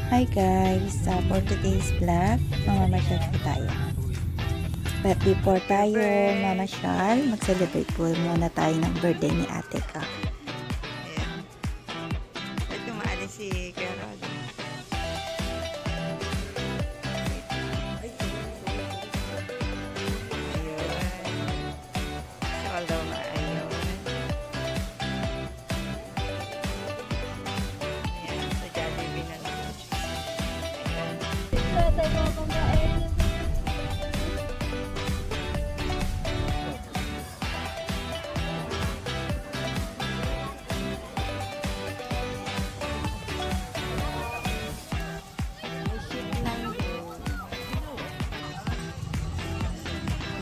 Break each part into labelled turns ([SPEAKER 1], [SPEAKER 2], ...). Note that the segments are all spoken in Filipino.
[SPEAKER 1] Hi guys, for today's vlog, mamamasyal po tayo. But before tayo mamasyal, mag-celebrate po muna tayo ng birthday ni ate ka.
[SPEAKER 2] Ayan. Ba't kumaalis si Carol? Ayun. Saka daw ayun. Ayan, sa Jollibee na lang. Ayan.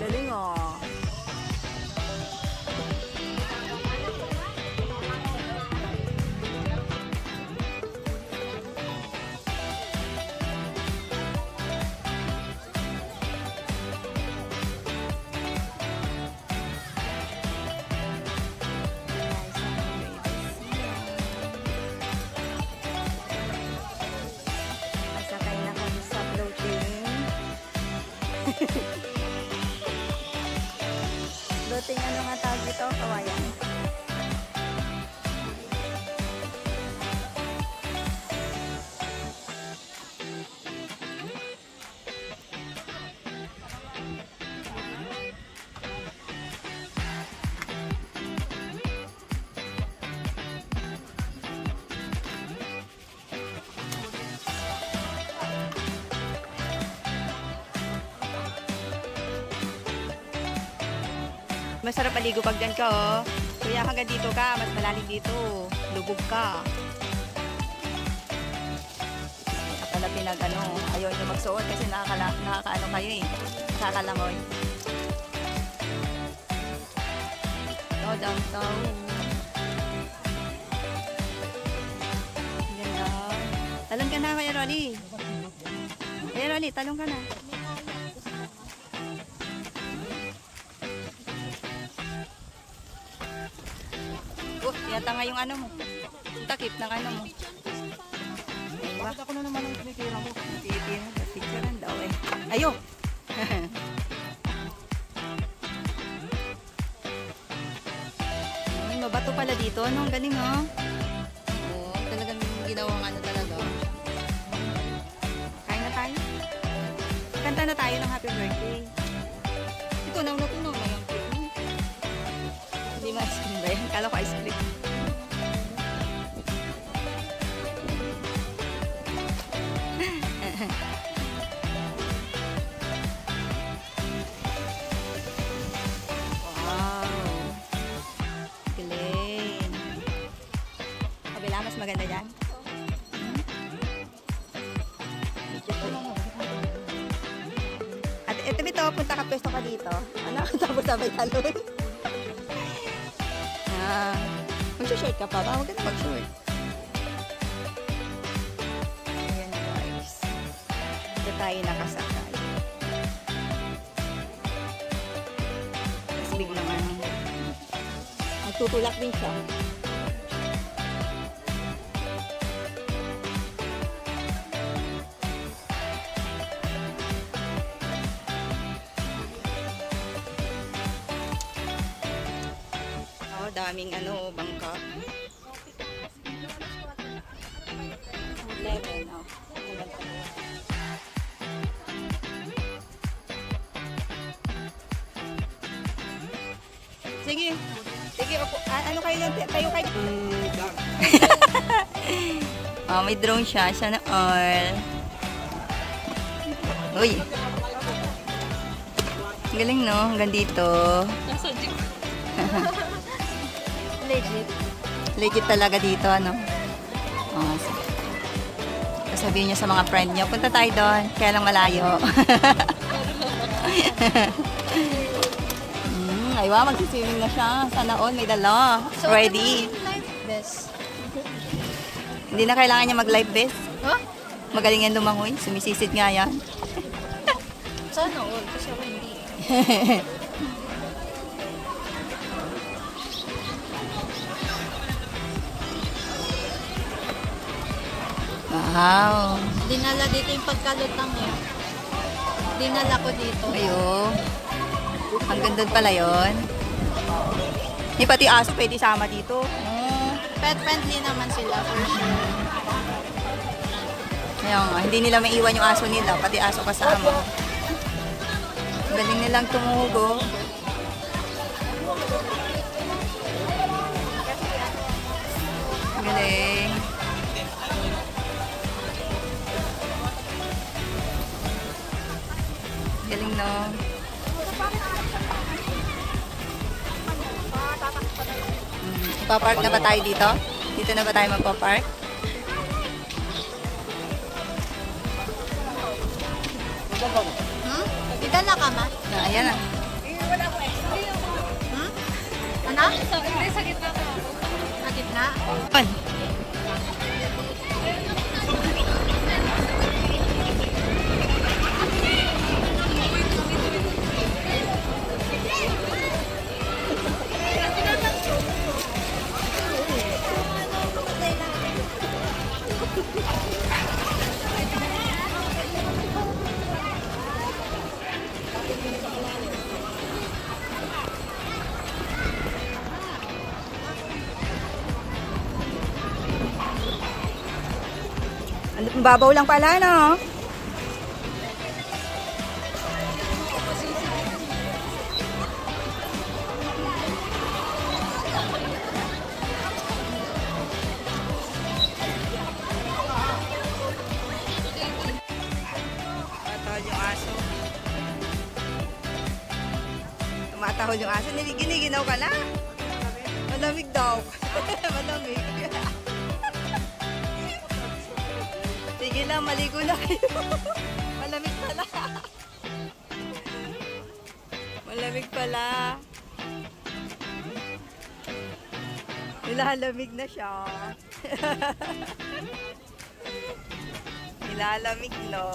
[SPEAKER 2] Galing oh. Masakay na kami sa floating. Floating ano nga tawag dito? Kawayan. Masarap maligo pag dyan ka, oh. Kuya, hanggang dito ka. Mas malalim dito. Lubog ka. Kaya pala pinag-ano. Ayaw nyo magsuot kasi nakakaano kayo eh. Nakakalangoy. Oh, downtown. Ganda. Talon ka na, Kuya Rolly. Kuya Rolly, talon ka na. Yata nga yung ano mo. Yung takip ng ano mo. Bakit ako na naman ang tinitira mo? Tinitira. Picturean daw eh. Ayo! Ay, mabato pala dito. Ano? Ang galing oh. Oo, talagang ginawang ano talaga. Kain na tayo. Kanta na tayo ng happy birthday. Ito, naunaw-tunaw na yung cake mo. Hindi mo ice cream ba yan? Kala ko ice cream. Mas maganda dyan. At ito bito, punta ka pwesto ka dito. Ano? Tapos sabay talon. Mag-short ka pa ba? Huwag ka na mag-short. Ayan guys. Ito tayo nakasakay. Tapos biglang ano. Magtutulak din siya. Daming ano, bangka. Lemon, oh. Sige. Sige, ano kayo lang? Tayo kayo. Oh, may drone siya. Sana all. Uy. Ang galing, no? Hanggang dito. Nasa jeep. Legit. Legit talaga dito, ano? Oh, sabihin niyo sa mga friend niyo, punta tayo doon, kaya lang malayo. Ay, wow, magsiswimming na siya. Sana all, may dala. Ready. Hindi na kailangan niya mag-life vest. Huh? Magaling yan lumangoy. Sumisisid nga yan.
[SPEAKER 3] Sana all, kasi ako hindi.
[SPEAKER 2] Wow.
[SPEAKER 3] Dinala dito yung pagkalutang eh. Dinala ko dito.
[SPEAKER 2] Ayun. Ang ganda pala yun. Hindi pati aso pwede sama dito.
[SPEAKER 3] Pet friendly naman sila for sure.
[SPEAKER 2] Ayun, hindi nila maiwan yung aso nila, pati aso kasama. Ang galing nilang tumugo. Ang galing. Galing, no? Ipapark na ba tayo dito? Dito na ba tayo magpapark?
[SPEAKER 3] Dala ka ma?
[SPEAKER 2] Ayan na.
[SPEAKER 3] Ano? Sa gitna ka. Sa gitna?
[SPEAKER 2] On. Ang babaw lang pala, no? Tumatahol yung aso. Tumatahol yung aso. Giniginaw ka na? Malamig daw. Malamig. Sige lang, maligo na kayo. Malamig pala. Malamig pala. Nilalamig na siya. Nilalamig, no?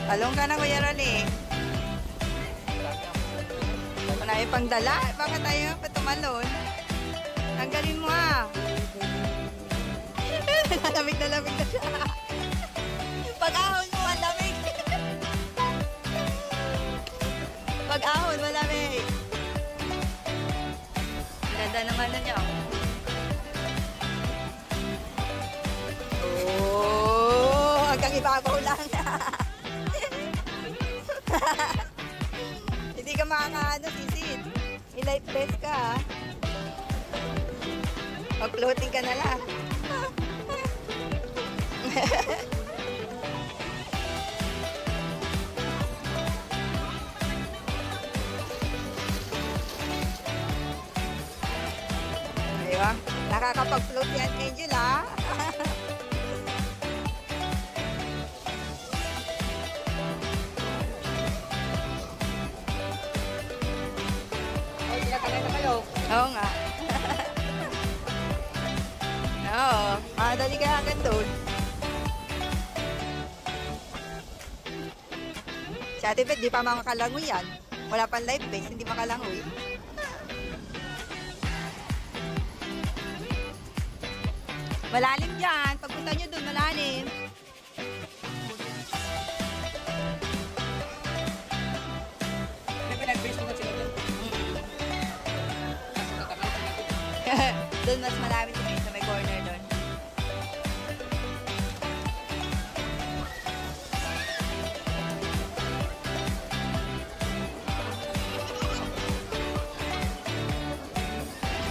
[SPEAKER 2] Talong ka na, Kuya Rolly. Wala yung pangdala. Baka tayo patumalon. Tanggalin mo ah. Lamig na siya. Pag-ahon mo, malamig. Pag-ahon, malamig. Ganda naman na niya. Oh, hanggang ibabaw lang. Hindi ka makakaano, sisid. I-life vest ka, ha? Mag-floating ka na lang. Diba? Nakakapag-float yan, Angel, ha? Oo nga. Oo. Madali ka hanggang doon. Si Ate Beth, di pa makakalangoy yan. Wala pang life vest, hindi makalangoy. Malalim dyan. Pagpunta nyo doon, malalim. May pinag-base mo sila doon? Doon mas malapit sa may corner doon.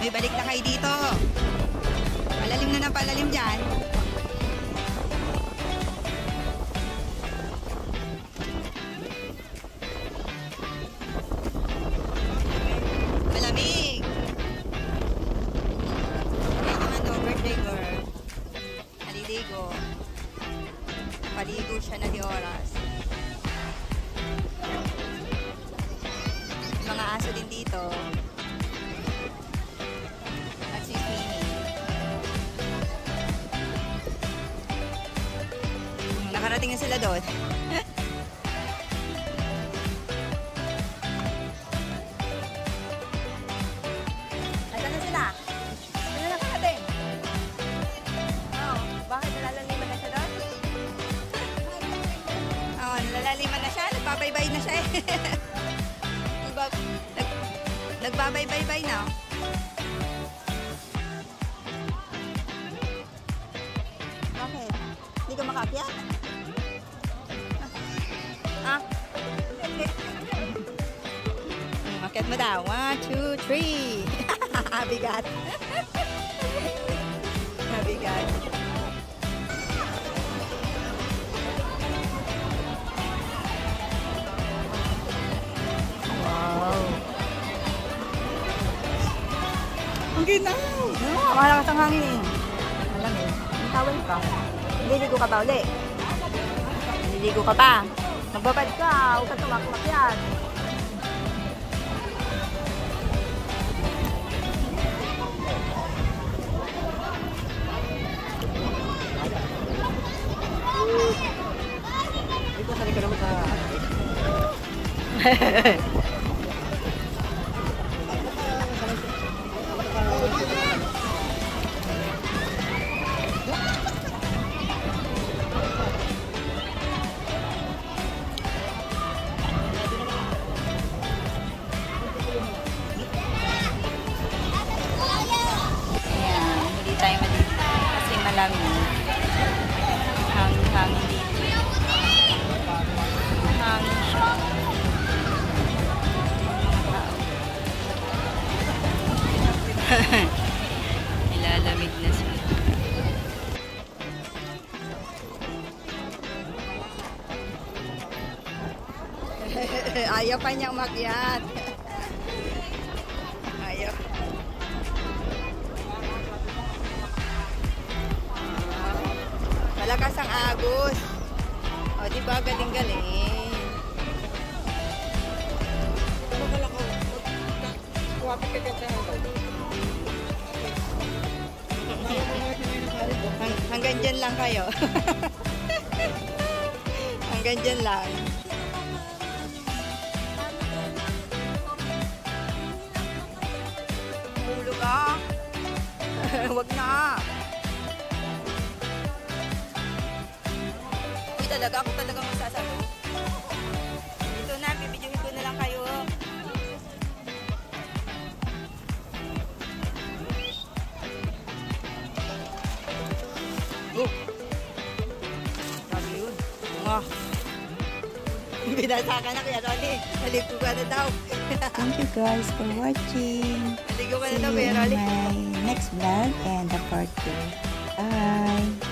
[SPEAKER 2] May balik na kayo dito. Palalim na ng palalim dyan. Malamig. Paligo siya na di oras. Mga aso din dito. Nagsiswimming. Nakarating na sila doon. Diba, nagbabay-bye-bye na. Bakit? Hindi ka makaakyat? Ha? Akyat mo daw. 1, 2, 3. Bigat. Bigat. Wow. Ang ginaw. Malakas ang hangin eh. Malamig. Tawal ka. Liligo ka ba uli? Liligo ka ba? Magbabad ka. Huwag ka tumak-tumak yan.
[SPEAKER 4] Ito, sali ka naman sa...
[SPEAKER 2] Ayan, hindi tayo maligo kasi malamig. Hangin dito. Hangin siya. Nilalamig na siya. Ayaw pa niyang umakyat. Ayaw. Malakas ang agos. O, di ba? Galing-galing. Hanggang dyan lang kayo. Hanggang dyan lang. Hulog ka. Huwag na. Uy, talaga ako talaga magsasalo. Ito na, bibidyohin ko na lang kayo. Oh. Sabi yun. Mga. Binasa ka na kaya Rolly. Naligo ka na daw.
[SPEAKER 1] Thank you guys for watching.
[SPEAKER 2] Naligo ka na
[SPEAKER 1] See
[SPEAKER 2] daw
[SPEAKER 1] you
[SPEAKER 2] kaya
[SPEAKER 1] in
[SPEAKER 2] Rolly.
[SPEAKER 1] my next vlog and the part 2. Bye!